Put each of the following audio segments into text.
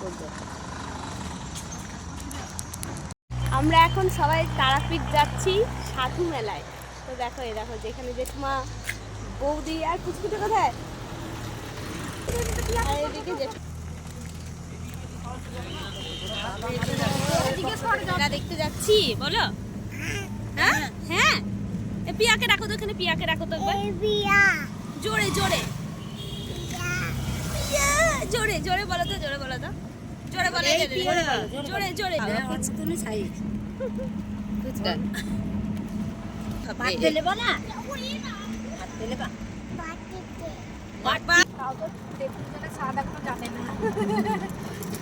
করবে। আমরা এখন সবাই তারাপীঠ যাচ্ছি সাধু মেলায়। তো দেখো এই দেখো যেখানে জেঠুমা বৌদি আর কুচকুটে কোথায় দেখতে যাচ্ছি বলো। হ্যাঁ হ্যাঁ পিয়াকে রাখো তো, এখানে পিয়াকে রাখো তো জোরে জোরে জোরে জোরে বলো তো, জোরে বলো তো, জোরে বলো, জোরে জোরে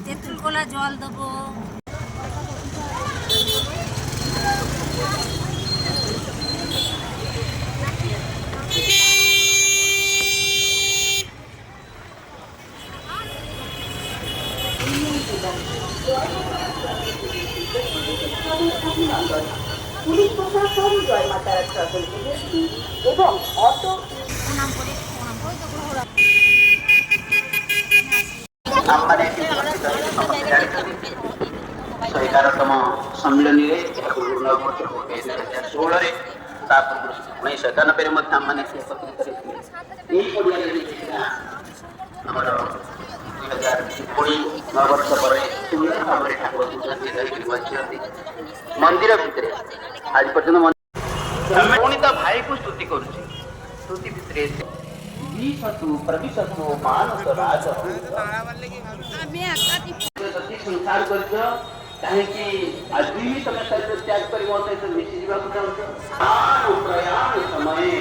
তেঁতুল গোলা জল দেবো। পুলিশ প্রশাসন জয় মাতারা ট্রাভেল এজেন্সি এবং অটো ଶହେଏଗାରତମ ସମ୍ମିଳନୀରେ 2016ରେ ତାପରେ 1991ରେ ମଧ୍ୟ ଆମମାନେ ଏହି ପଡ଼ିଆରେ ଆମର 2020 ନବବର୍ଷ ପରେ ସୁନ୍ଦର ଭାବରେ ଠାକୁର ପୂଜନ୍ତି ଧରିକି ବସିଛନ୍ତି ମନ୍ଦିର ଭିତରେ। ଆଜି ପର୍ଯ୍ୟନ୍ତ ପୁଣି ତ ଭାଇକୁ ସ୍ତୁତି କରୁଛି। ସ୍ତୁତି ଭିତରେ ବିଶତୁ ପ୍ରବିଶତୁ ମାନସ ରାଜ ସଂସାର କରିଛ କାହିଁକି ଆଜି ବି ତମେ ଶରୀର ତ୍ୟାଗ କରି ମୋ ସହିତ ମିଶି ଯିବାକୁ ଚାହୁଁଛ। ପ୍ରୟାଣ ସମୟରେ